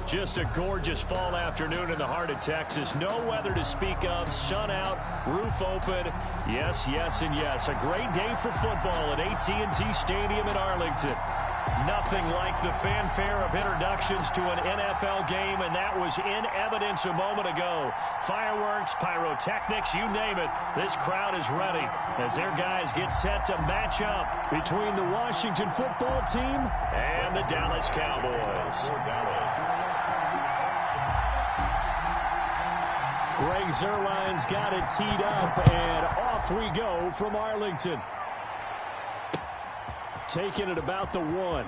Just a gorgeous fall afternoon in the heart of Texas. No weather to speak of. Sun out, roof open. Yes, yes, and yes. A great day for football at AT&T Stadium in Arlington. Nothing like the fanfare of introductions to an NFL game, and that was in evidence a moment ago. Fireworks, pyrotechnics, you name it. This crowd is ready as their guys get set to match up between the Washington football team and the Dallas Cowboys. Greg Zuerlein's got it teed up, and off we go from Arlington. Taking it about the 1.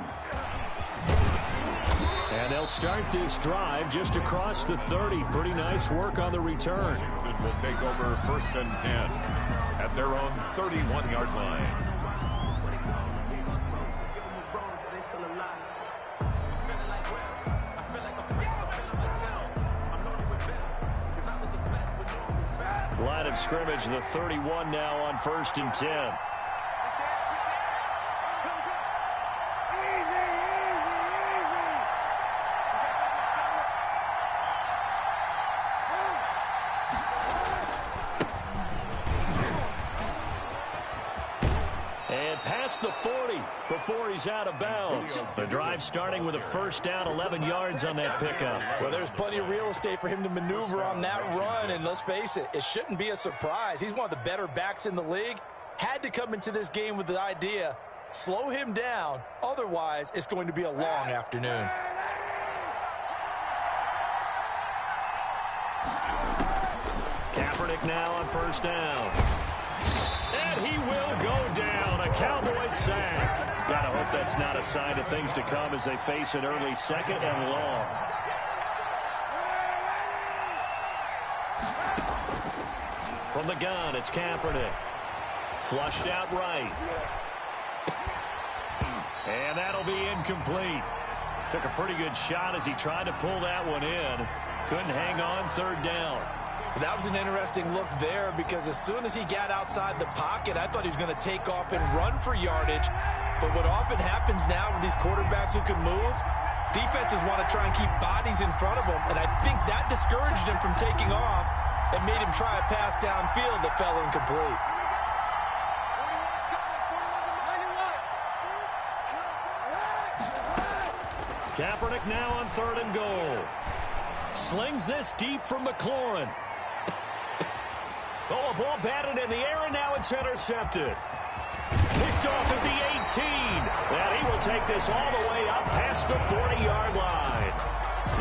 And they'll start this drive just across the 30. Pretty nice work on the return. Washington will take over 1st and 10 at their own 31-yard line. Line of scrimmage, the 31 now on 1st and 10. The 40 before he's out of bounds. The drive starting with a 1st down, 11 yards on that pickup. Well, there's plenty of real estate for him to maneuver on that run, and let's face it, it shouldn't be a surprise. He's one of the better backs in the league. Had to come into this game with the idea, slow him down, otherwise it's going to be a long afternoon. Kaepernick now on 1st down. And he will go down. A Cowboys sack. Gotta hope that's not a sign of things to come as they face an early 2nd and long. From the gun, it's Kaepernick. Flushed out right. And that'll be incomplete. Took a pretty good shot as he tried to pull that one in. Couldn't hang on 3rd down. That was an interesting look there because as soon as he got outside the pocket, I thought he was going to take off and run for yardage. But what often happens now with these quarterbacks who can move, defenses want to try and keep bodies in front of them. And I think that discouraged him from taking off and made him try a pass downfield that fell incomplete. Kaepernick now on 3rd and goal. Slings this deep from McLaurin. Oh, a ball batted in the air, and now it's intercepted. Picked off at the 18. And he will take this all the way up past the 40-yard line.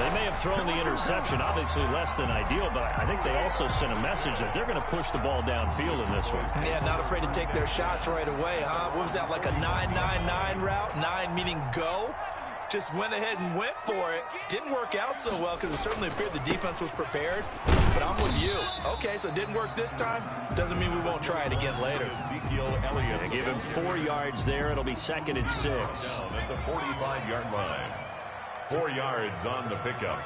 They may have thrown the interception, obviously less than ideal, but I think they also sent a message that they're going to push the ball downfield in this one. Yeah, not afraid to take their shots right away, huh? What was that, like a 9-9-9 route? 9 meaning go? Just went ahead and went for it. Didn't work out so well because it certainly appeared the defense was prepared. But I'm with you. Okay, so it didn't work this time. Doesn't mean we won't try it again later. They give him 4 yards there. It'll be 2nd and 6. Down at the 45-yard line. 4 yards on the pickup.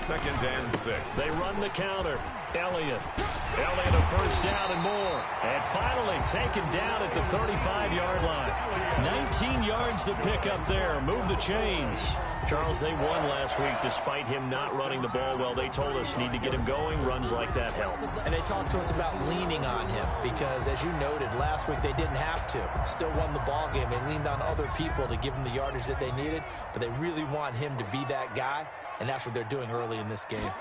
2nd and 6. They run the counter. Elliott a 1st down and more. And finally taken down at the 35-yard line. 19 yards the pickup there. Move the chains. Charles, they won last week despite him not running the ball well. They told us need to get him going. Runs like that help. And they talked to us about leaning on him because, as you noted, last week they didn't have to. Still won the ball game. They leaned on other people to give them the yardage that they needed, but they really want him to be that guy, and that's what they're doing early in this game.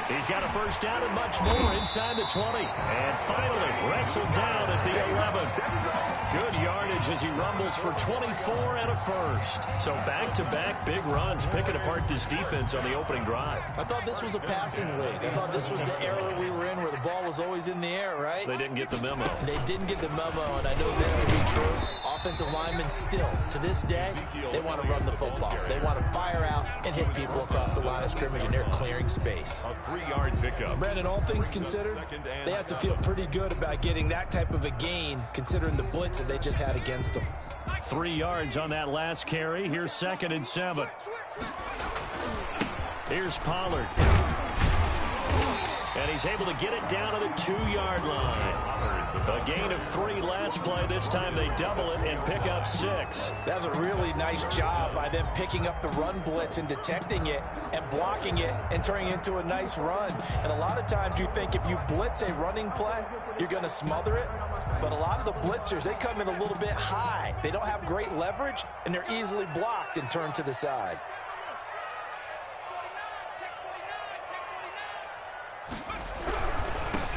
He's got a 1st down and much more inside the 20. And finally wrestled down at the 11. Good yardage as he rumbles for 24 and a 1st. So back-to-back big runs picking apart this defense on the opening drive. I thought this was a passing league. I thought this was the era we were in where the ball was always in the air, right? They didn't get the memo. They didn't get the memo, and I know this to be true. Offensive linemen still, to this day, they want to run the football. They want to fire out and hit people across the line of scrimmage, and they're clearing space. A 3-yard pickup. Brandon, all things considered, they have to feel pretty good about getting that type of a gain, considering the blitz that they just had against them. 3 yards on that last carry. Here's 2nd and 7. Here's Pollard. And he's able to get it down to the 2-yard line. A gain of 3 last play. This time they double it and pick up 6. That's a really nice job by them picking up the run blitz and detecting it and blocking it and turning it into a nice run. And a lot of times you think if you blitz a running play, you're going to smother it. But a lot of the blitzers, they come in a little bit high. They don't have great leverage, and they're easily blocked and turned to the side.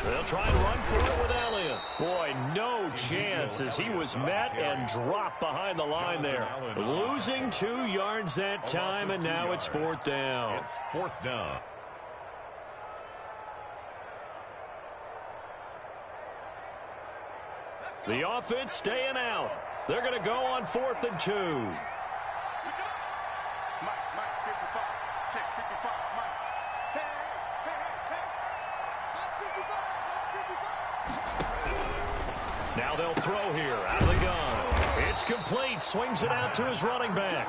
They'll try and run for it with Elliott. Boy, no chance as he was met and dropped behind the line there. Losing 2 yards that time, and now it's 4th down. It's 4th down. The offense staying out. They're going to go on 4th and 2. Now they'll throw here out of the gun. It's complete. Swings it out to his running back.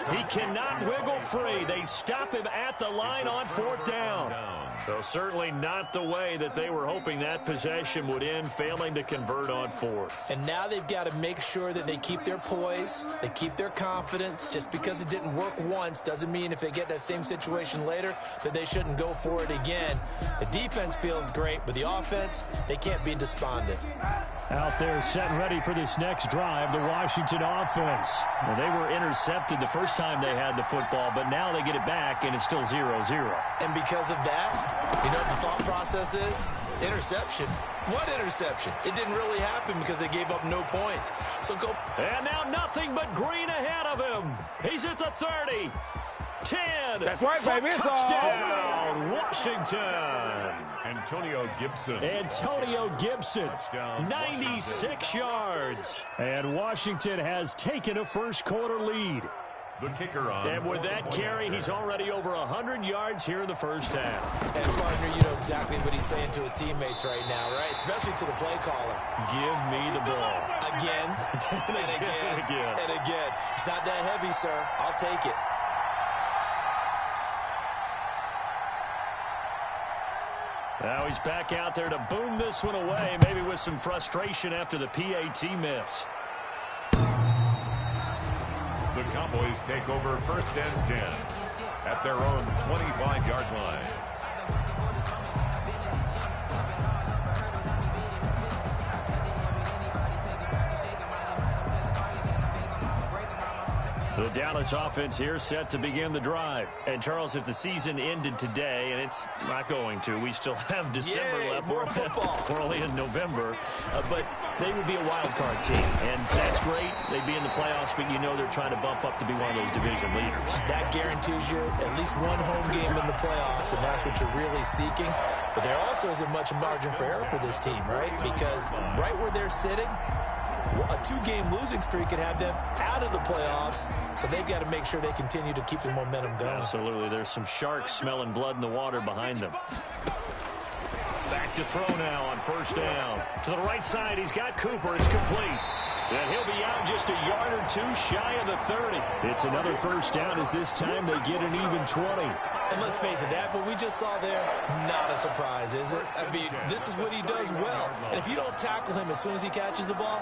He cannot wiggle free. They stop him at the line on 4th down. So certainly not the way that they were hoping that possession would end, failing to convert on 4th. And now they've got to make sure that they keep their poise, they keep their confidence. Just because it didn't work once doesn't mean if they get that same situation later that they shouldn't go for it again. The defense feels great, but the offense, they can't be despondent. Out there set and ready for this next drive, the Washington offense. Well, they were intercepted the first time they had the football, but now they get it back, and it's still 0-0. And because of that, you know what the thought process is? Interception. What interception? It didn't really happen because they gave up no points. So go. And now nothing but green ahead of him. He's at the 30. 10. That's right, baby. It's touchdown, Washington. Antonio Gibson. 96 yards. And Washington has taken a first-quarter lead. The kicker on. And with that carry, he's already over 100 yards here in the first half. And, partner, you know exactly what he's saying to his teammates right now, right? Especially to the play caller. Give me the ball. Again, and again, and again. It's not that heavy, sir. I'll take it. Now he's back out there to boom this one away, maybe with some frustration after the PAT miss. The Cowboys take over 1st and 10 at their own 25-yard line. The Dallas offense here set to begin the drive. And, Charles, if the season ended today, and it's not going to, we still have December left. More football. We're only in November. But they would be a wild card team. And that's great. They'd be in the playoffs, but you know they're trying to bump up to be one of those division leaders. That guarantees you at least one home game in the playoffs, and that's what you're really seeking. But there also isn't much margin for error for this team, right? Because right where they're sitting, a 2-game losing streak could have them out of the playoffs, so they've got to make sure they continue to keep the momentum going. Absolutely. There's some sharks smelling blood in the water behind them. Back to throw now on 1st down. To the right side, he's got Cooper. It's complete. And he'll be out just a yard or 2 shy of the 30. It's another 1st down as this time they get an even 20. And let's face it, that what we just saw there, not a surprise, is it? I mean, this is what he does well. And if you don't tackle him as soon as he catches the ball,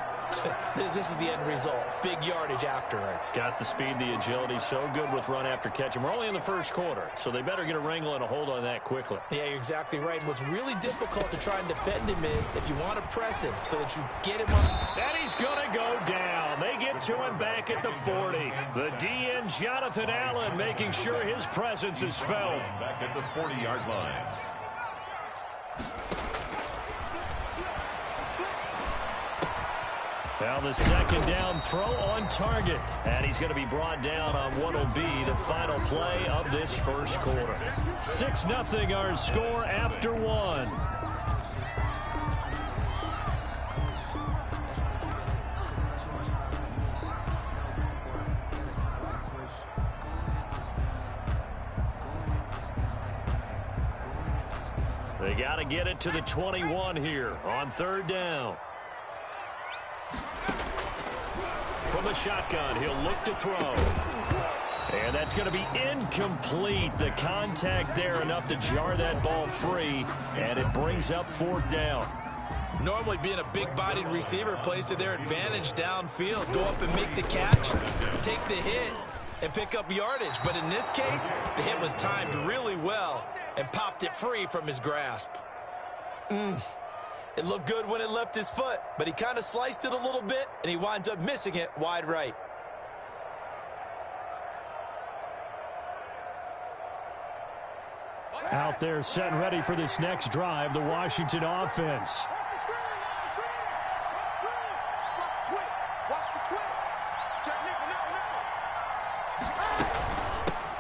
this is the end result. Big yardage afterwards. Got the speed, the agility, so good with run after catch. And we're only in the 1st quarter, so they better get a wrangle and a hold on that quickly. Yeah, you're exactly right. And what's really difficult to try and defend him is if you want to press him so that you get him on. And he's going to go down. They get to him back at the 40. The DN, Jonathan Allen, making sure his presence is felt. Back at the 40-yard line. Now the 2nd down throw on target. And he's going to be brought down on what will be the final play of this 1st quarter. 6-0 our score after 1. They got to get it to the 21 here on 3rd down. From the shotgun, he'll look to throw. And that's going to be incomplete. The contact there enough to jar that ball free, and it brings up 4th down. Normally being a big-bodied receiver plays to their advantage downfield. Go up and make the catch, take the hit, and pick up yardage. But in this case, the hit was timed really well and popped it free from his grasp. It looked good when it left his foot, but he kind of sliced it a little bit, and he winds up missing it wide right. Out there set and ready for this next drive, the Washington offense.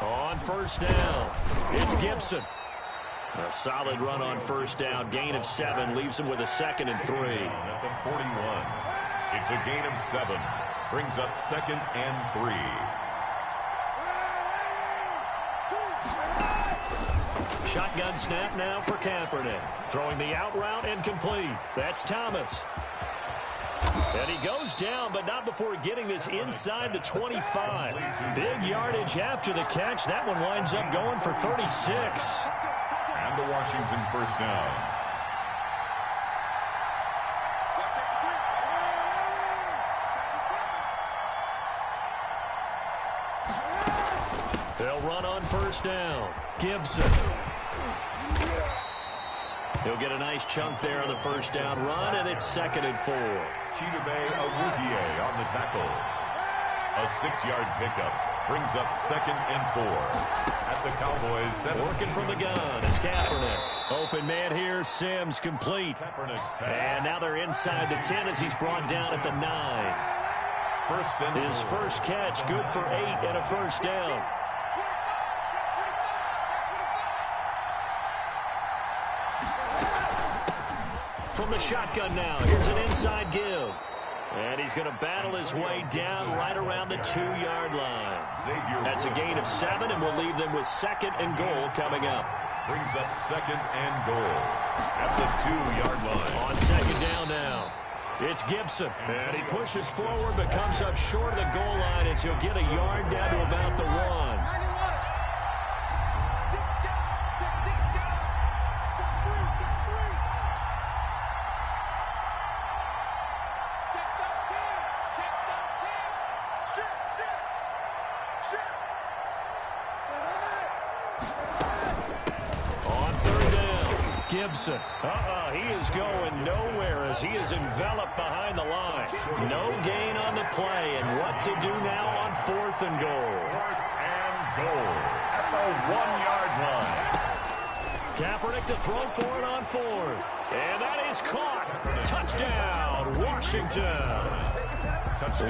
On first down, it's Gibson. A solid run on first down. Gain of 7 leaves him with a 2nd and 3. At the 41. It's a gain of 7. Brings up 2nd and 3. Shotgun snap now for Kaepernick. Throwing the out route and complete. That's Thomas. And he goes down, but not before getting this inside the 25. Big yardage after the catch. That one winds up going for 36. And the Washington first down. They'll run on first down. Gibson. He'll get a nice chunk there on the first down run, and it's 2nd and 4. Ahasuerus on the tackle. A 6-yard pickup brings up 2nd and 4. At the Cowboys 7. Working from the gun, it's Kaepernick. Open man here, Sims complete. And now they're inside the 10 as he's brought down at the 9. His first catch, good for 8 and a first down. From the shotgun now, here's an inside give. And he's going to battle his way down right around the 2-yard line. That's a gain of 7, and we'll leave them with 2nd and goal coming up. Brings up 2nd and goal at the 2-yard line. On 2nd down now, it's Gibson. And he pushes forward but comes up short of the goal line as he'll get a yard down to about the 1. Gibson. He is going nowhere as he is enveloped behind the line. No gain on the play, and what to do now on 4th and goal. 4th and goal at the 1-yard line. Kaepernick to throw for it on 4th. And that is caught. Touchdown, Washington.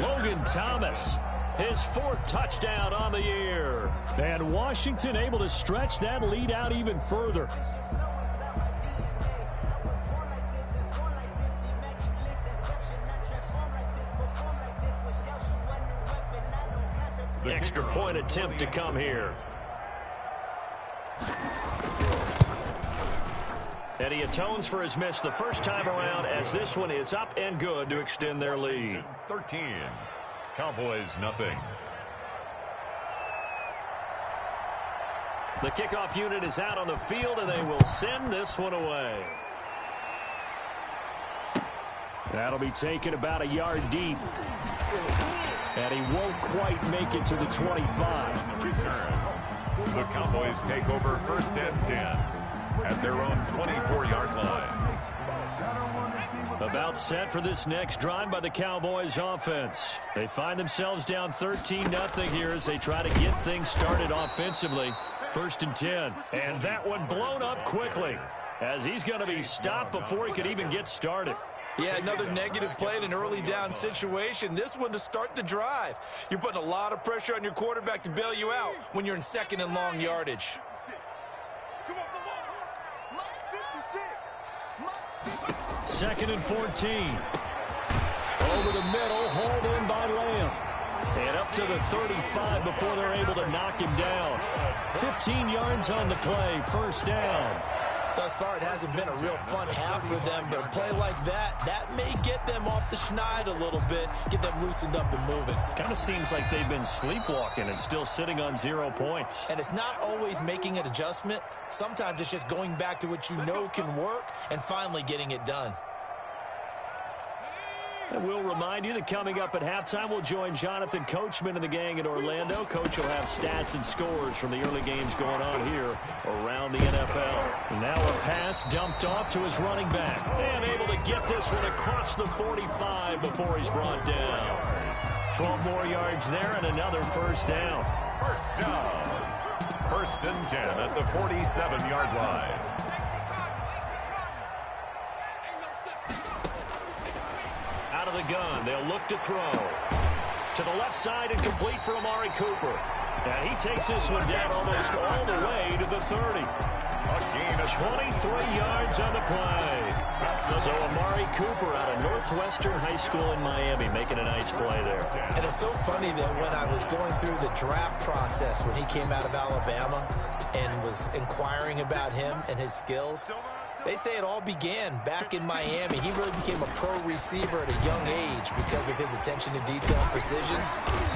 Logan Thomas, his 4th touchdown on the year. And Washington able to stretch that lead out even further. Extra point attempt to come here. And he atones for his miss the first time around as this one is up and good to extend their lead. 13. Cowboys nothing. The kickoff unit is out on the field and they will send this one away. That'll be taken about a yard deep. And he won't quite make it to the 25. On the return, the Cowboys take over 1st and 10 at their own 24-yard line. About set for this next drive by the Cowboys offense. They find themselves down 13-0 here as they try to get things started offensively. 1st and 10. And that one blown up quickly as he's going to be stopped before he could even get started. Yeah, another negative play in an early down situation. This one to start the drive. You're putting a lot of pressure on your quarterback to bail you out when you're in 2nd and long yardage. 2nd and 14. Over the middle, hauled in by Lamb. And up to the 35 before they're able to knock him down. 15 yards on the play, 1st down. Thus far, it hasn't been a real fun half for them, but a play like that may get them off the schneid a little bit, get them loosened up and moving. Kind of seems like they've been sleepwalking and still sitting on 0 points. And it's not always making an adjustment. Sometimes it's just going back to what you know can work and finally getting it done. And we'll remind you that coming up at halftime, we'll join Jonathan Coachman and the gang in Orlando. Coach will have stats and scores from the early games going on here around the NFL. And now a pass dumped off to his running back. And able to get this one across the 45 before he's brought down. 12 more yards there and another first down. First down. First and 10 at the 47-yard line. Out of the gun, they'll look to throw. To the left side and complete for Amari Cooper. And he takes this one down almost all the way to the 30. A gain of 23 yards on the play. So Amari Cooper out of Northwestern High School in Miami making a nice play there. And it's so funny that when I was going through the draft process when he came out of Alabama and was inquiring about him and his skills, they say it all began back in Miami. He really became a pro receiver at a young age because of his attention to detail and precision.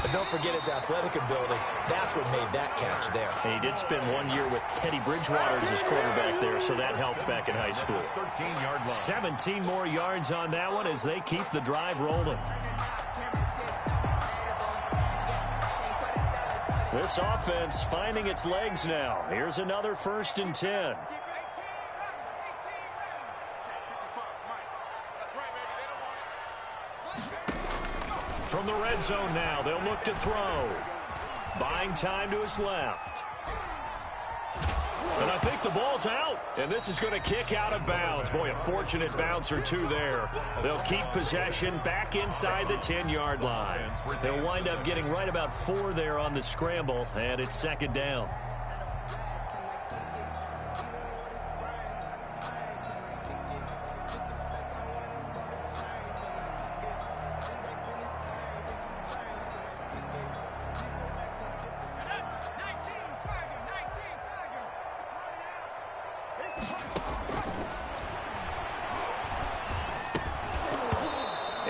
But don't forget his athletic ability. That's what made that catch there. And he did spend 1 year with Teddy Bridgewater as his quarterback there, so that helped back in high school. 13-yard line. 17 more yards on that one as they keep the drive rolling. This offense finding its legs now. Here's another first and 10. From the red zone now, they'll look to throw. Buying time to his left. And I think the ball's out. And this is going to kick out of bounds. Boy, a fortunate bounce or two there. They'll keep possession back inside the 10-yard line. They'll wind up getting right about 4 there on the scramble, and it's second down.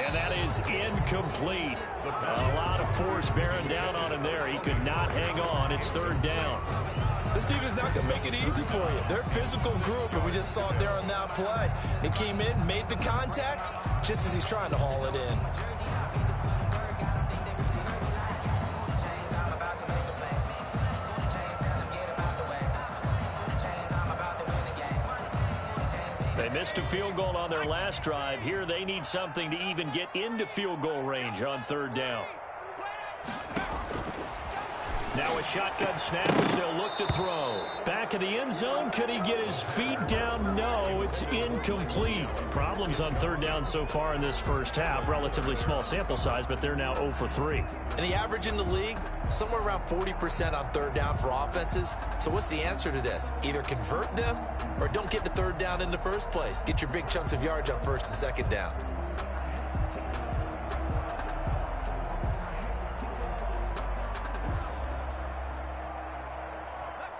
And that is incomplete. A lot of force bearing down on him there. He could not hang on. It's third down. This defense not going to make it easy for you. They're a physical group, and we just saw it there on that play. They came in, made the contact, just as he's trying to haul it in. They missed a field goal on their last drive. Here they need something to even get into field goal range on third down. Now a shotgun snap as they'll look to throw. Back of the end zone. Could he get his feet down? No, it's incomplete. Problems on third down so far in this first half. Relatively small sample size, but they're now 0 for 3. And the average in the league, somewhere around 40% on third down for offenses. So what's the answer to this? Either convert them or don't get to third down in the first place. Get your big chunks of yards on first and second down.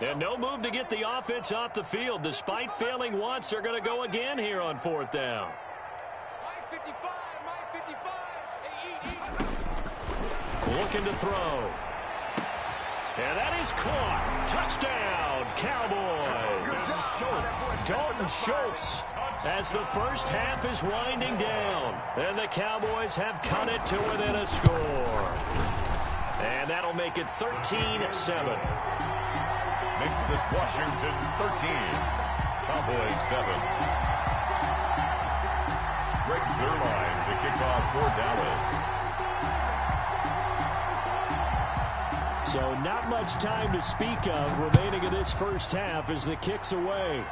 And no move to get the offense off the field. Despite failing once, they're going to go again here on fourth down. Looking to throw. And that is caught. Touchdown, Cowboys. Dalton Schultz as the first half is winding down. And the Cowboys have cut it to within a score. And that'll make it 13-7. Makes this Washington 13, Cowboys 7. Greg Zuerlein to kick off for Dallas. So not much time to speak of remaining in this first half as the kick's away.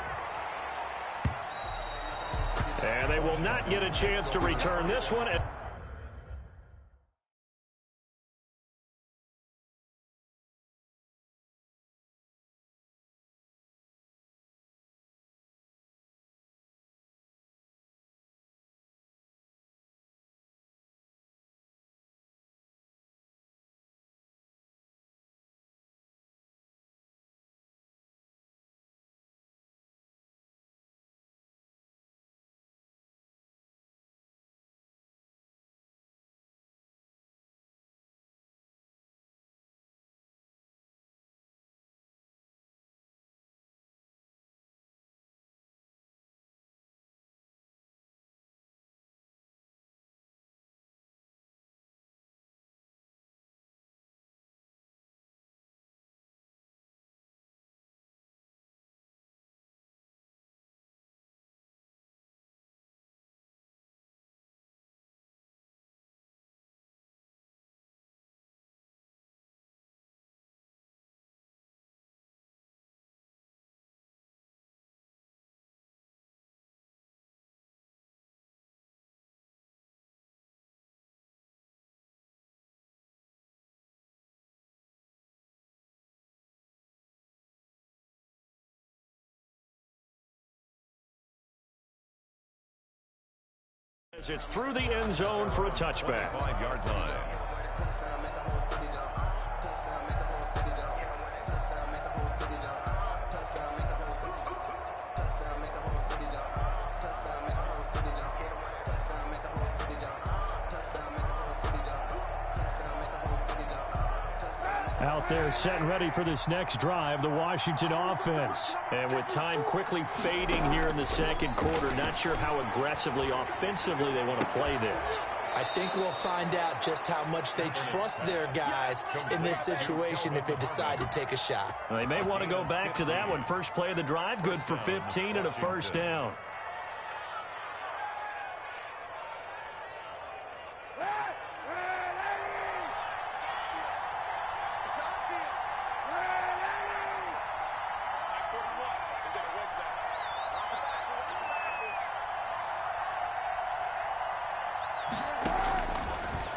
And they will not get a chance to return this one. It's through the end zone for a touchback. 5-yard line. Out there set and ready for this next drive, the Washington offense. And with time quickly fading here in the second quarter, not sure how aggressively, offensively they want to play this. I think we'll find out just how much they trust their guys in this situation if they decide to take a shot. They may want to go back to that one. First play of the drive, good for 15 and a first down.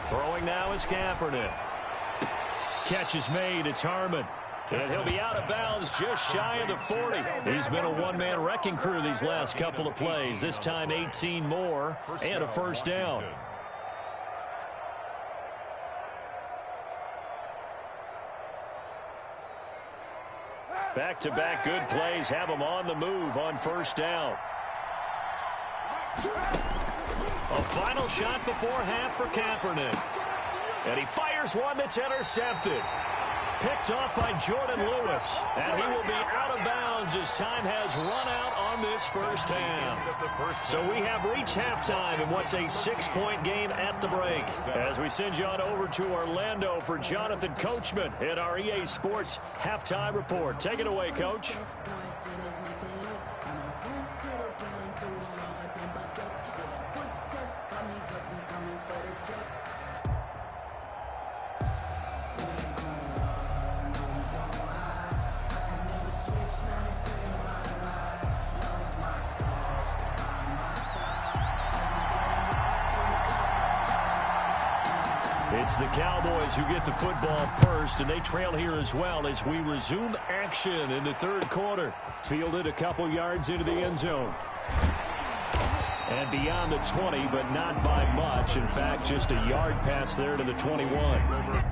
Throwing now is Kaepernick. Catch is made. It's Harmon. And he'll be out of bounds just shy of the 40. He's been a one-man wrecking crew these last couple of plays. This time 18 more and a first down. Back-to-back good plays have him on the move on first down. A final shot before half for Kaepernick. And he fires one that's intercepted. Picked off by Jordan Lewis. And he will be out of bounds as time has run out on this first half. So we have reached halftime in what's a 6-point game at the break. As we send you on over to Orlando for Jonathan Coachman in our EA Sports Halftime Report. Take it away, Coach. It's the Cowboys who get the football first, and they trail here as well as we resume action in the third quarter. Fielded a couple yards into the end zone. And beyond the 20, but not by much. In fact, just a yard pass there to the 21.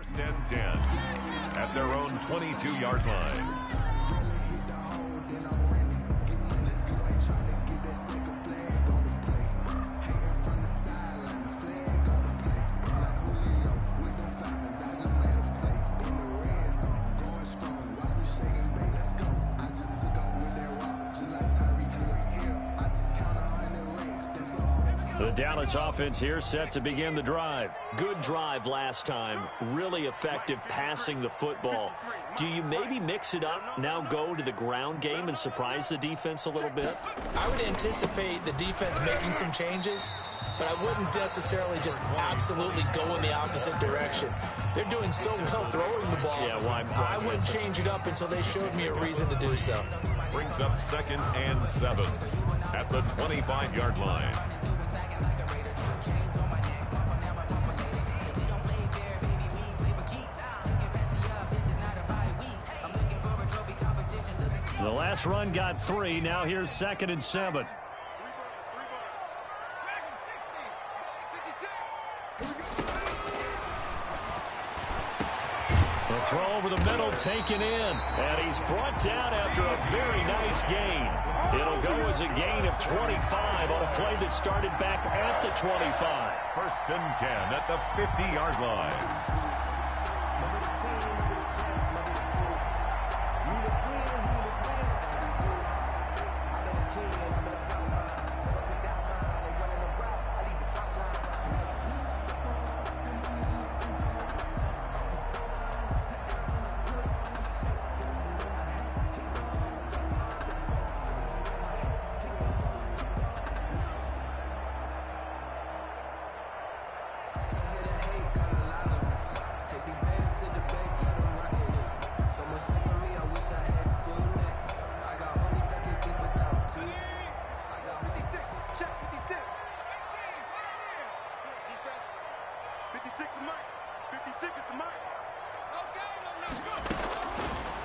First and 10 at their own 22-yard line. The Dallas offense here set to begin the drive. Good drive last time. Really effective passing the football. Do you maybe mix it up, now go to the ground game and surprise the defense a little bit? I would anticipate the defense making some changes, but I wouldn't necessarily just absolutely go in the opposite direction. They're doing so well throwing the ball. Yeah, why I wouldn't change it up until they showed me a reason to do so. Brings up 2nd and 7 at the 25-yard line. The last run got 3. Now here's 2nd and 7. The throw over the middle taken in. And he's brought down after a very nice gain. It'll go as a gain of 25 on a play that started back at the 25. First and 10 at the 50-yard line.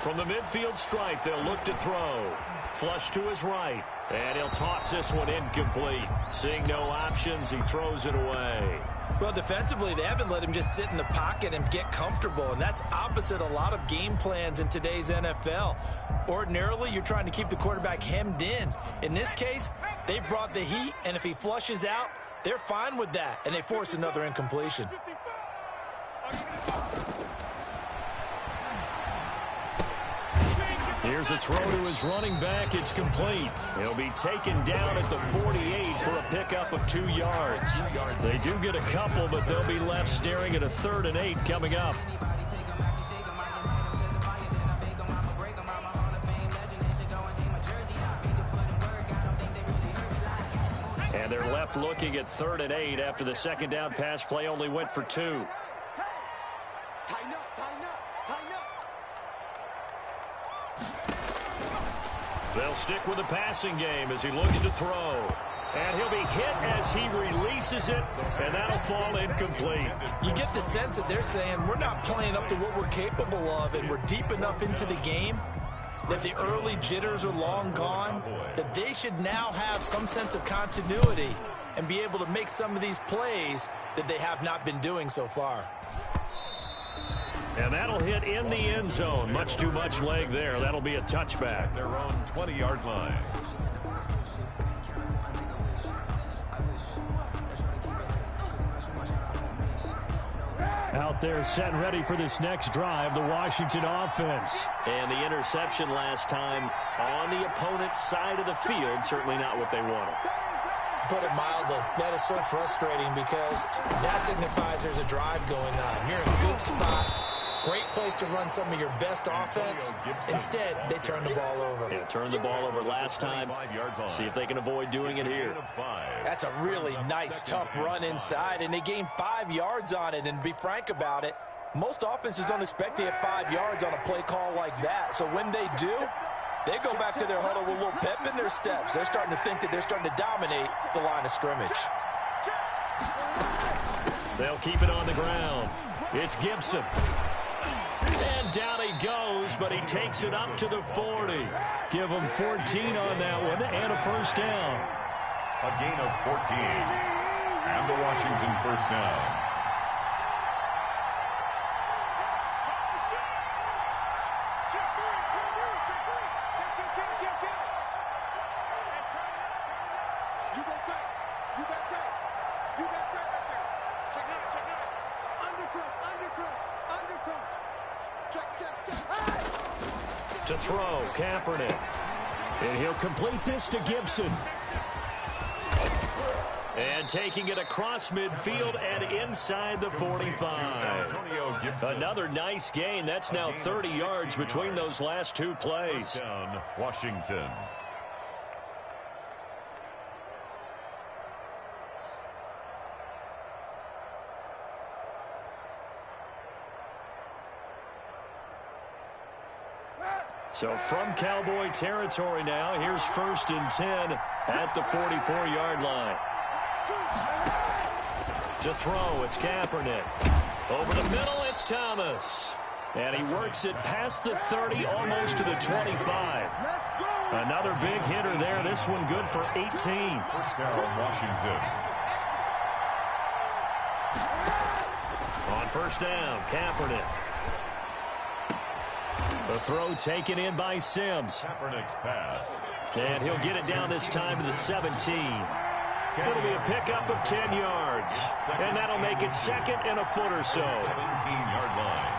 From the midfield stripe, they'll look to throw. Flush to his right. And he'll toss this one incomplete. Seeing no options, he throws it away. Well, defensively, they haven't let him just sit in the pocket and get comfortable, and that's opposite a lot of game plans in today's NFL. Ordinarily, you're trying to keep the quarterback hemmed in. In this case, they've brought the heat, and if he flushes out, they're fine with that, and they force another incompletion. Here's a throw to his running back. It's complete. He'll be taken down at the 48 for a pickup of 2 yards. They do get a couple, but they'll be left staring at a 3rd and 8 coming up. And they're left looking at 3rd and 8 after the second down pass play only went for 2. They'll stick with the passing game as he looks to throw. And he'll be hit as he releases it, and that'll fall incomplete. You get the sense that they're saying we're not playing up to what we're capable of, and we're deep enough into the game that the early jitters are long gone, that they should now have some sense of continuity and be able to make some of these plays that they have not been doing so far. And that'll hit in the end zone. Much too much leg there. That'll be a touchback. Their own 20-yard line. Out there set and ready for this next drive, the Washington offense. And the interception last time on the opponent's side of the field, certainly not what they wanted. Put it mildly, that is so frustrating because that signifies there's a drive going on. You're in a good spot. Great place to run some of your best offense. Instead, they turn the ball over. Yeah, turned the ball over last time. See if they can avoid doing it here. That's a really nice, tough run inside, and they gained 5 yards on it. And to be frank about it, most offenses don't expect to get 5 yards on a play call like that. So when they do, they go back to their huddle with a little pep in their steps. They're starting to think that they're starting to dominate the line of scrimmage. They'll keep it on the ground. It's Gibson. And down he goes, but he takes it up to the 40. Give him 14 on that one and a first down. A gain of 14. And the Washington first down. To throw, Kaepernick. And he'll complete this to Gibson. And taking it across midfield and inside the 45. Another nice gain. That's now 30 yards between those last two plays. Washington. So from Cowboy territory now, here's 1st and 10 at the 44-yard line. To throw, it's Kaepernick. Over the middle, it's Thomas. And he works it past the 30, almost to the 25. Another big hitter there. This one good for 18. First down, Washington. On first down, Kaepernick. The throw taken in by Sims. Kaepernick's pass. And he'll get it down this time to the 17. It'll be a pickup of 10 yards. And that'll make it second and a foot or so. 17-yard line.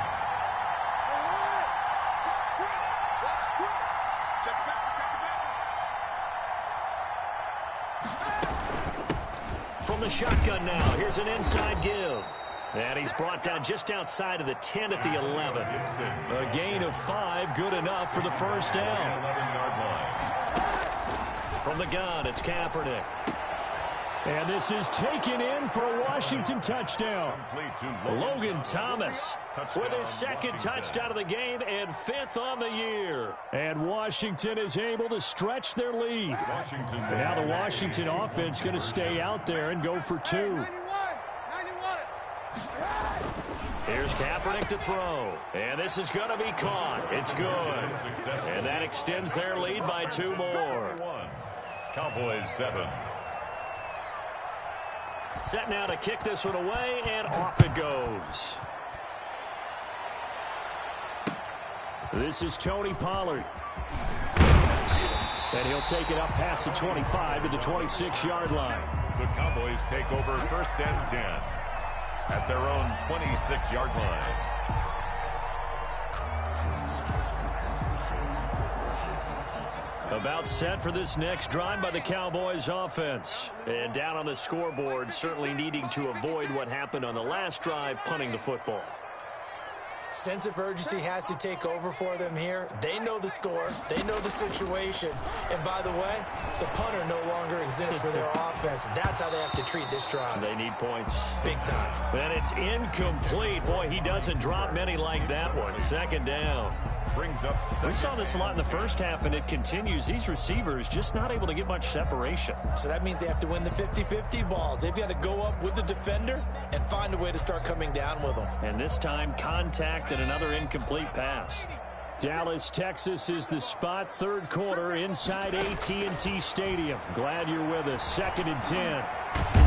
From the shotgun now, here's an inside give. And he's brought down just outside of the 10 at the 11. A gain of 5, good enough for the first down. 11-yard line. From the gun, it's Kaepernick. And this is taken in for a Washington touchdown. Logan Thomas with his second touchdown of the game and 5th on the year. And Washington is able to stretch their lead. Now the Washington offense going to stay out there and go for 2. Here's Kaepernick to throw. And this is going to be caught. It's good. And that extends their lead by 2 more. Cowboys 7. Set now to kick this one away, and off it goes. This is Tony Pollard. And he'll take it up past the 25 to the 26-yard line. The Cowboys take over 1st and 10 at their own 26-yard line. About set for this next drive by the Cowboys offense. And down on the scoreboard, certainly needing to avoid what happened on the last drive, punting the football. Sense of urgency has to take over for them here. They know the score. They know the situation. And by the way, the punter no longer exists for their offense. That's how they have to treat this drive. They need points. Big time. And it's incomplete. Boy, he doesn't drop many like that one. 2nd down. Brings up we saw this a lot in the first half, and it continues. These receivers just not able to get much separation. So that means they have to win the 50-50 balls. They've got to go up with the defender and find a way to start coming down with them. And this time, contact and another incomplete pass. Dallas, Texas is the spot. 3rd quarter inside AT&T Stadium. Glad you're with us. 2nd and 10.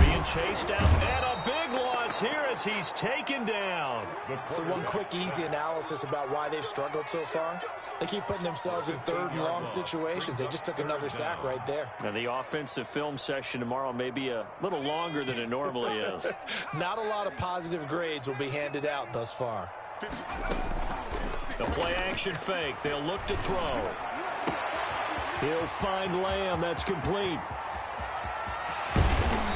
Being chased out, and a big loss here as he's taken down. So one quick, easy analysis about why they've struggled so far. They keep putting themselves in 3rd and long situations. They just took another sack right there. And the offensive film session tomorrow may be a little longer than it normally is. Not a lot of positive grades will be handed out thus far. The play action fake. They'll look to throw. He'll find Lamb. That's complete.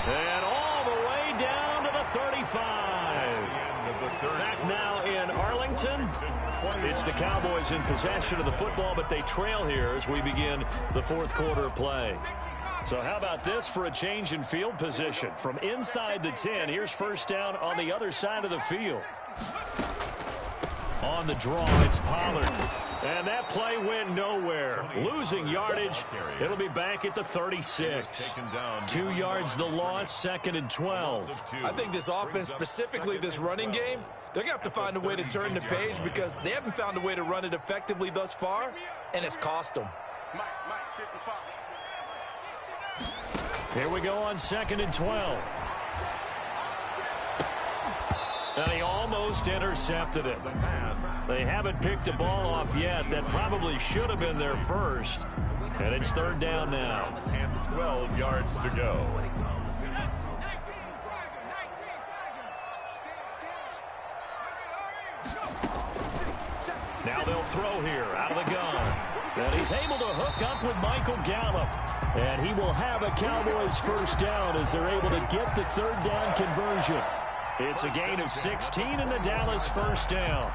And all the way down to the 35. Back now in Arlington. It's the Cowboys in possession of the football, but they trail here as we begin the 4th quarter of play. So how about this for a change in field position? From inside the 10, here's 1st down on the other side of the field. On the draw, it's Pollard. And that play went nowhere. Losing yardage. It'll be back at the 36. 2 yards the loss, 2nd and 12. I think this offense, specifically this running game, they're going to have to find a way to turn the page because they haven't found a way to run it effectively thus far, and it's cost them. Here we go on 2nd and 12. And he almost intercepted it. They haven't picked the ball off yet. That probably should have been their first. And it's 3rd down now. And 12 yards to go. Now they'll throw here out of the gun. And he's able to hook up with Michael Gallup. And he will have a Cowboys first down as they're able to get the third down conversion. It's a gain of 16 and a Dallas first down.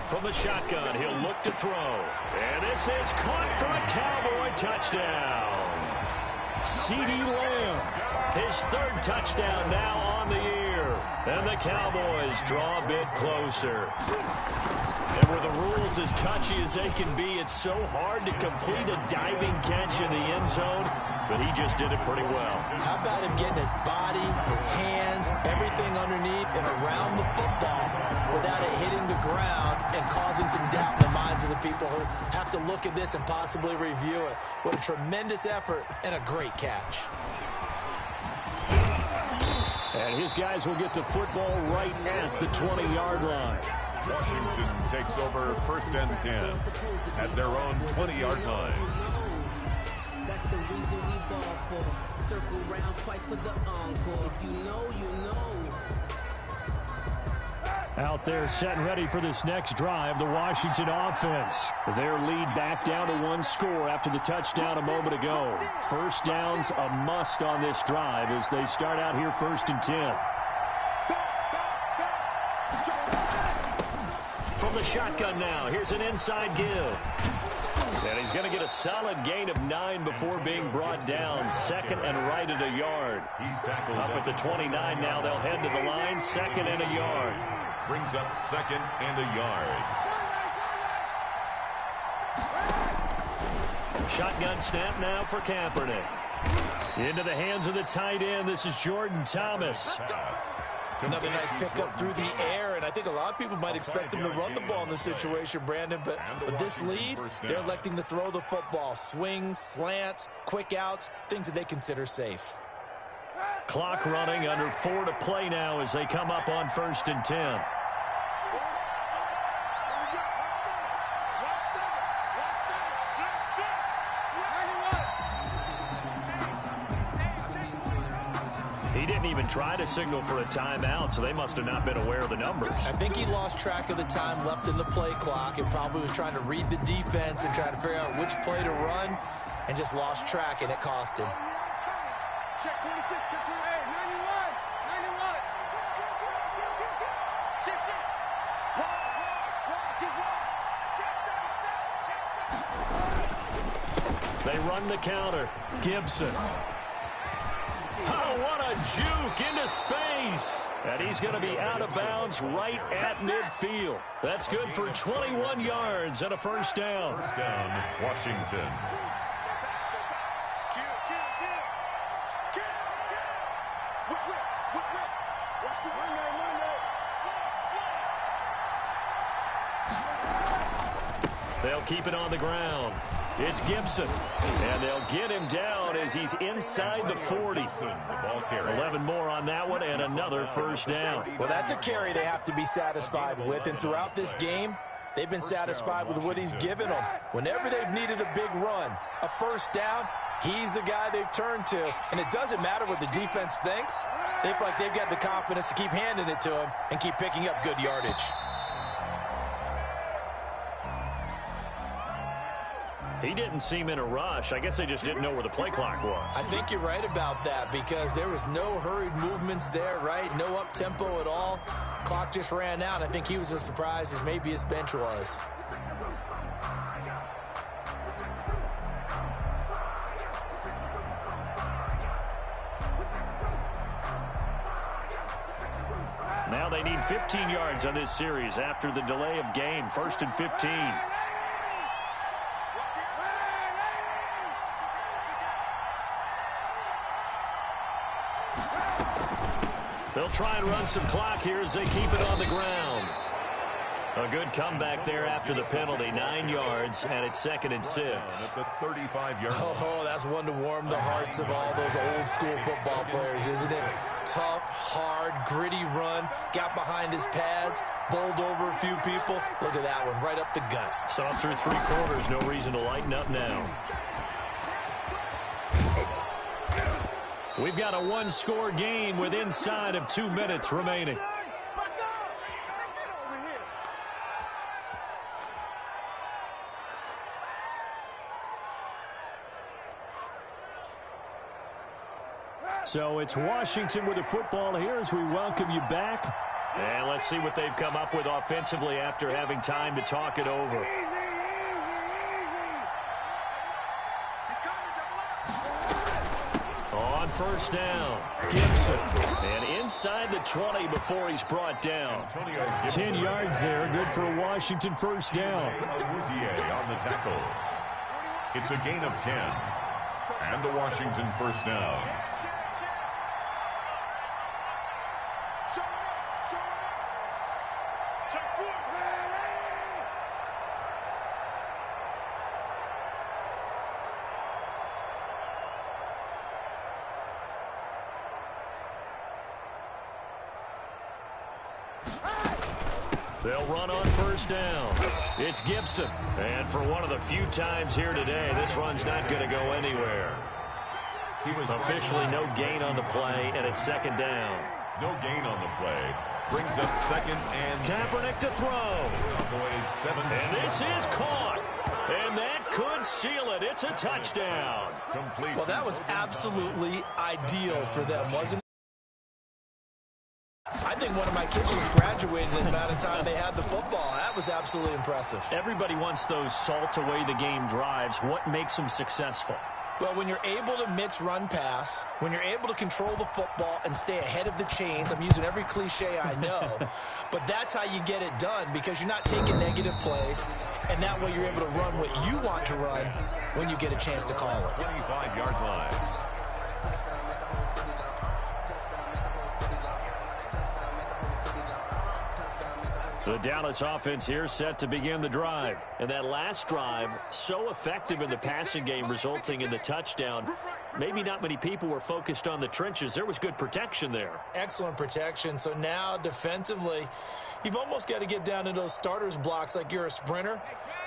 From the shotgun, he'll look to throw. And this is caught for a Cowboy touchdown. CeeDee Lamb, his third touchdown now on the year. And the Cowboys draw a bit closer. And with the rules as touchy as they can be, it's so hard to complete a diving catch in the end zone, but he just did it pretty well. How about him getting his body, his hands, everything underneath and around the football without it hitting the ground and causing some doubt in the minds of the people who have to look at this and possibly review it. What a tremendous effort and a great catch. And his guys will get the football right at the 20-yard line. Washington takes over 1st and 10 at their own 20-yard line. That's the reason we ball for. Circle round twice for the encore. If you know, you know. Out there set and ready for this next drive, the Washington offense. Their lead back down to 1 score after the touchdown a moment ago. First down's a must on this drive as they start out here 1st and 10. From the shotgun now, here's an inside give. And he's going to get a solid gain of 9 before being brought down. 2nd and right at a yard. He's tackled up at the 29 now. They'll head to the line. 2nd and a yard. Brings up 2nd and a yard. Shotgun snap now for Kaepernick. Into the hands of the tight end. This is Jordan Thomas. Another nice pickup through the air, and I think a lot of people might expect them to run the ball in this situation, Brandon, but with this lead, they're electing to throw the football. Swings, slants, quick outs, things that they consider safe. Clock running, under 4 to play now as they come up on 1st and 10. He didn't even try to signal for a timeout, so they must have not been aware of the numbers. I think he lost track of the time left in the play clock and probably was trying to read the defense and trying to figure out which play to run and just lost track, and it cost him. Check 26, check 28, 91, 91. Check, check. Walk, They run the counter. Gibson. Oh, what a juke into space. And he's going to be out of bounds right at midfield. That's good for 21 yards and a first down. First down, Washington. They'll keep it on the ground. It's Gibson. And they'll get him down as he's inside the 40. 11 more on that one and another first down. Well, that's a carry they have to be satisfied with. And throughout this game, they've been satisfied with what he's given them. Whenever they've needed a big run, a first down, he's the guy they've turned to. And it doesn't matter what the defense thinks. They feel like they've got the confidence to keep handing it to him and keep picking up good yardage. He didn't seem in a rush. I guess they just didn't know where the play clock was. I think you're right about that because there was no hurried movements there, right? No up-tempo at all. Clock just ran out. I think he was as surprised as maybe his bench was. Now they need 15 yards on this series after the delay of game. 1st and 15. They'll try and run some clock here as they keep it on the ground. A good comeback there after the penalty. 9 yards, and it's 2nd and 6. At the 35-yard line. Oh, that's one to warm the hearts of all those old-school football players, isn't it? Tough, hard, gritty run. Got behind his pads, bowled over a few people. Look at that one, right up the gut. Saw through 3 quarters. No reason to lighten up now. We've got a one-score game with inside of 2 minutes remaining. So it's Washington with the football here as we welcome you back. And let's see what they've come up with offensively after having time to talk it over. On first down, Gibson. And inside the 20 before he's brought down. 10 yards there, good for a Washington first down. Awuzie on the tackle. It's a gain of 10. And the Washington first down. They'll run on first down. It's Gibson. And for one of the few times here today, this run's not going to go anywhere. Officially no gain on the play, and it's 2nd down. No gain on the play. Brings up 2nd and Kaepernick to throw. Cowboys 17. And this is caught. And that could seal it. It's a touchdown. Complete. Well, that was absolutely ideal for them, wasn't it? I think one of my kids just graduated in the amount of time they had the football. That was absolutely impressive. Everybody wants those salt away the game drives. What makes them successful? Well, when you're able to mix run pass, when you're able to control the football and stay ahead of the chains, I'm using every cliche I know, but that's how you get it done because you're not taking negative plays, and that way you're able to run what you want to run when you get a chance to call it. 25-yard line. The Dallas offense here set to begin the drive. And that last drive, so effective in the passing game, resulting in the touchdown. Maybe not many people were focused on the trenches. There was good protection there. Excellent protection. So now defensively, you've almost got to get down to those starters blocks like you're a sprinter.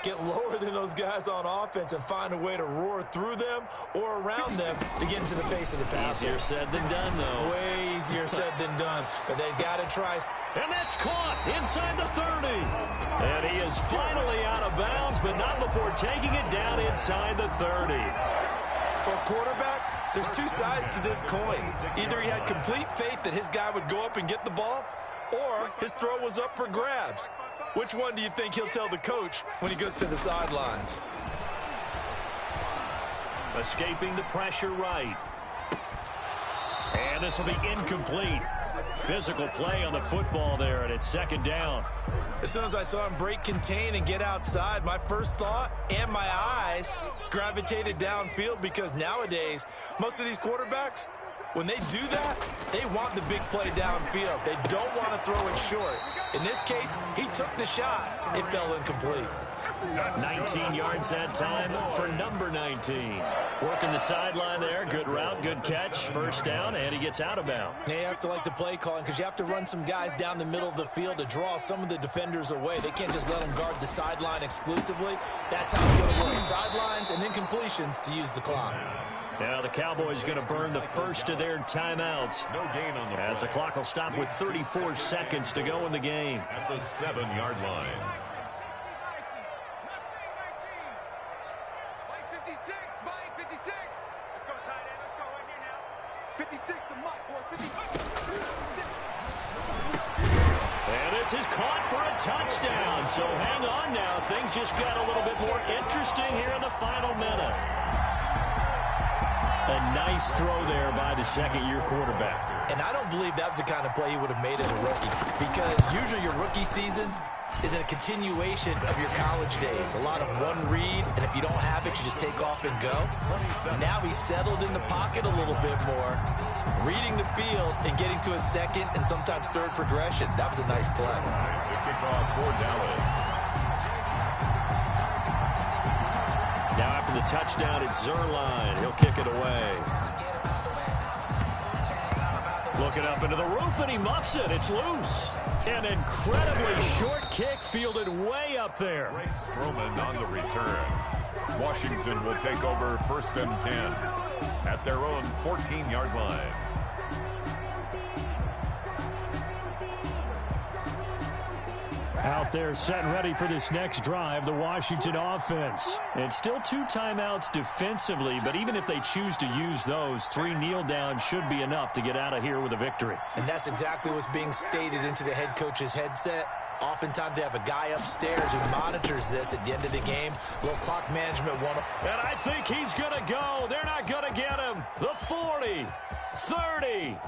Get lower than those guys on offense and find a way to roar through them or around them to get into the face of the passer. Easier said than done, though. Way easier said than done. But they've got to try. And that's caught inside the 30. And he is finally out of bounds, but not before taking it down inside the 30. For a quarterback, there's two sides to this coin. Either he had complete faith that his guy would go up and get the ball, or his throw was up for grabs. Which one do you think he'll tell the coach when he goes to the sidelines? Escaping the pressure right. And this will be incomplete. Physical play on the football there, and it's 2nd down. As soon as I saw him break contain and get outside, my first thought and my eyes gravitated downfield because nowadays, most of these quarterbacks, when they do that, they want the big play downfield. They don't want to throw it short. In this case, he took the shot. It fell incomplete. 19 yards that time for number 19. Working the sideline there. Good route, good catch. First down, and he gets out of bounds. They have to like the play calling because you have to run some guys down the middle of the field to draw some of the defenders away. They can't just let them guard the sideline exclusively. That's how it's going to work. Sidelines and incompletions to use the clock. Now the Cowboys going to burn the first of their timeouts. No gain on the as the clock will stop with 34 seconds to go in the game. At the 7-yard line. 56, Mike, 56. Let's go, tight end. Let's go right here now. 56 to Mike, boys. 56. And this is caught for a touchdown. So hang on now. Things just got a little bit more interesting here in the final minute. A nice throw there by the second-year quarterback. And I don't believe that was the kind of play he would have made as a rookie. Because usually your rookie season, is a continuation of your college days. A lot of one read, and if you don't have it, you just take off and go. Now he's settled in the pocket a little bit more, reading the field and getting to a second and sometimes third progression. That was a nice play. The kickoff for Dallas. Now after the touchdown, it's Zerline. He'll kick it away. Looking up into the roof, and he muffs it. It's loose. An incredibly short kick fielded way up there. Great Stroman on the return. Washington will take over 1st and 10 at their own 14-yard line. Out there set and ready for this next drive, the Washington offense. And still 2 timeouts defensively, but even if they choose to use those, 3 kneel downs should be enough to get out of here with a victory. And that's exactly what's being stated into the head coach's headset. Oftentimes they have a guy upstairs who monitors this at the end of the game. Little clock management one. And I think he's going to go. They're not going to get him. The 40, 30,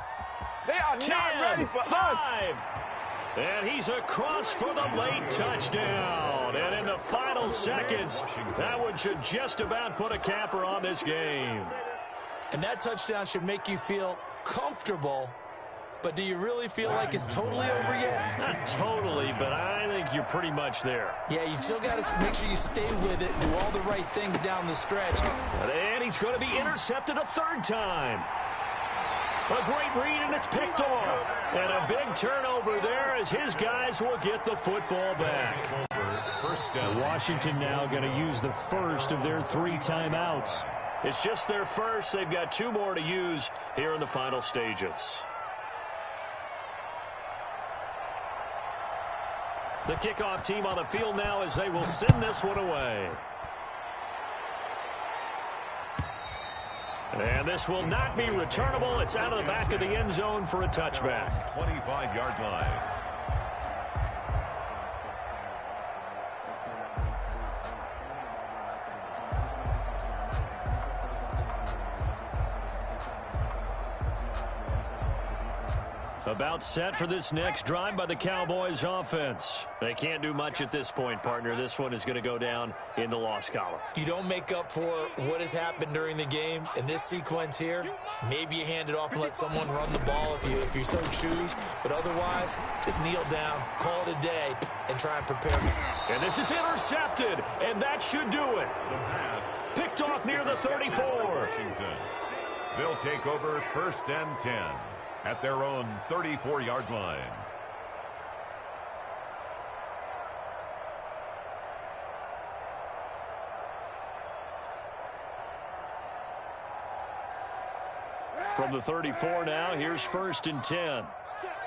They are 10, not ready for 5. us. And he's across for the late touchdown. And in the final seconds, that one should just about put a capper on this game. And that touchdown should make you feel comfortable. But do you really feel like it's totally over yet? Not totally, but I think you're pretty much there. Yeah, you still got to make sure you stay with it, do all the right things down the stretch. And he's going to be intercepted a 3rd time. A great read, and it's picked off. And a big turnover there as his guys will get the football back. Washington now going to use the first of their 3 timeouts. It's just their first. They've got 2 more to use here in the final stages. The kickoff team on the field now as they will send this one away. And this will not be returnable. It's out of the back of the end zone for a touchback. 25-yard line. About set for this next drive by the Cowboys offense. They can't do much at this point, partner. This one is going to go down in the loss column. You don't make up for what has happened during the game. In this sequence here, maybe you hand it off and let someone run the ball if you so choose. But otherwise, just kneel down, call it a day, and try and prepare. And this is intercepted, and that should do it. The pass. Picked off near the 34. Washington. They'll take over 1st and 10 at their own 34-yard line. From the 34 now, here's 1st and 10. Check,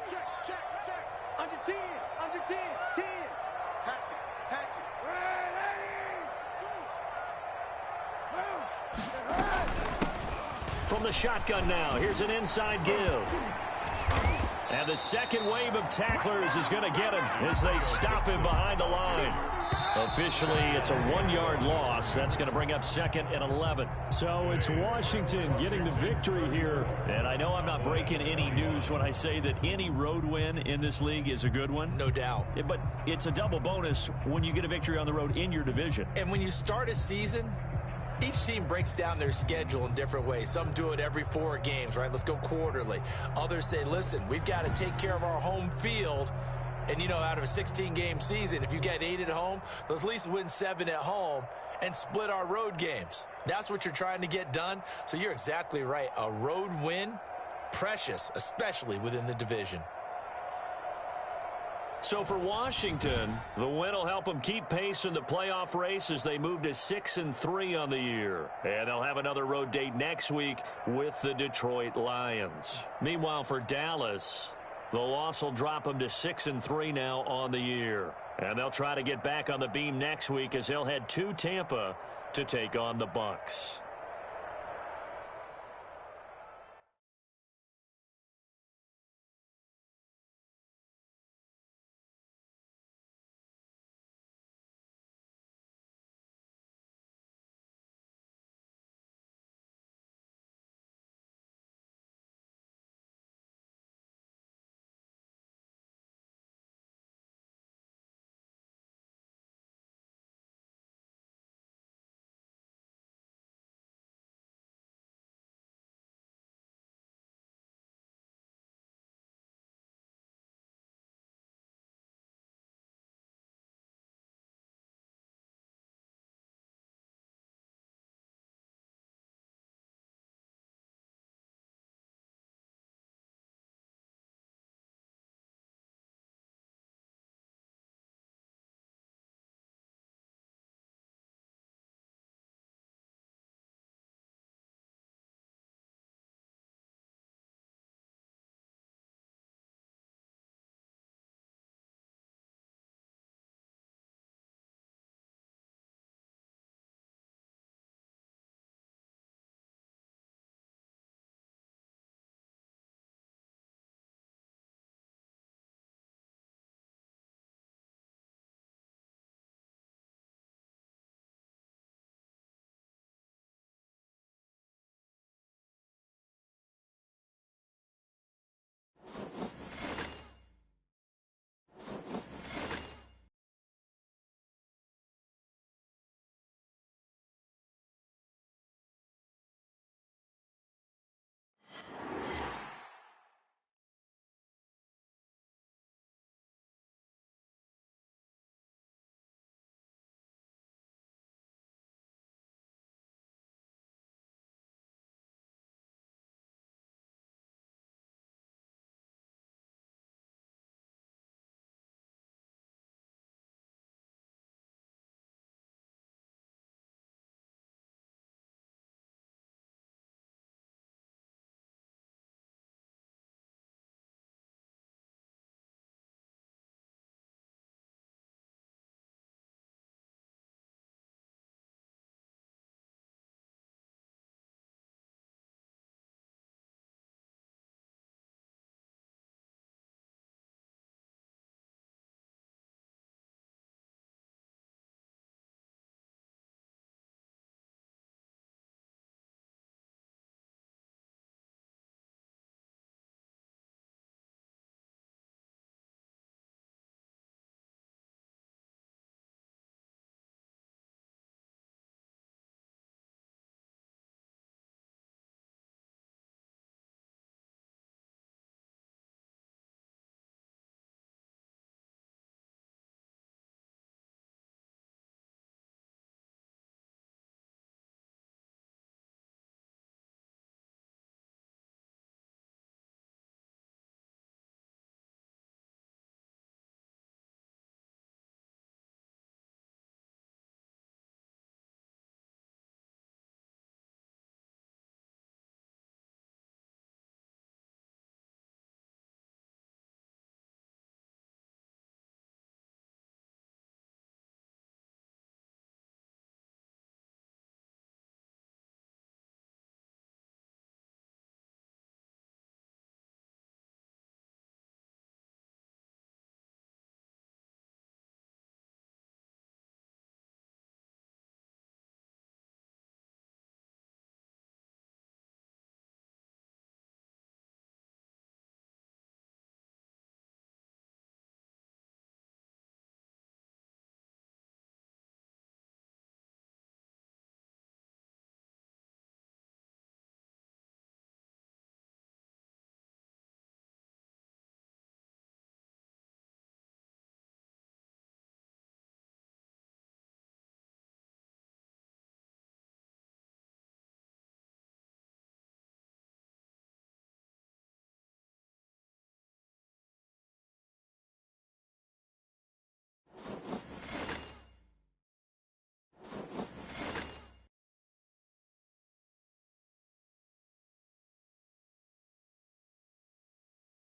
check, check, check. Under 10, under 10, 10. Hatch it. From the shotgun now, here's an inside give. And the second wave of tacklers is going to get him as they stop him behind the line. Officially, it's a 1-yard loss. That's going to bring up 2nd and 11. So it's Washington getting the victory here. And I know I'm not breaking any news when I say that any road win in this league is a good one. No doubt. But it's a double bonus when you get a victory on the road in your division. And when you start a season, each team breaks down their schedule in different ways. Some do it every 4 games, right? Let's go quarterly. Others say, listen, we've got to take care of our home field. And, you know, out of a 16-game season, if you get 8 at home, let's at least win 7 at home and split our road games. That's what you're trying to get done. So you're exactly right. A road win, precious, especially within the division. So for Washington, the win will help them keep pace in the playoff race as they move to 6-3 on the year. And they'll have another road date next week with the Detroit Lions. Meanwhile, for Dallas, the loss will drop them to 6-3 now on the year. And they'll try to get back on the beam next week as they'll head to Tampa to take on the Bucs.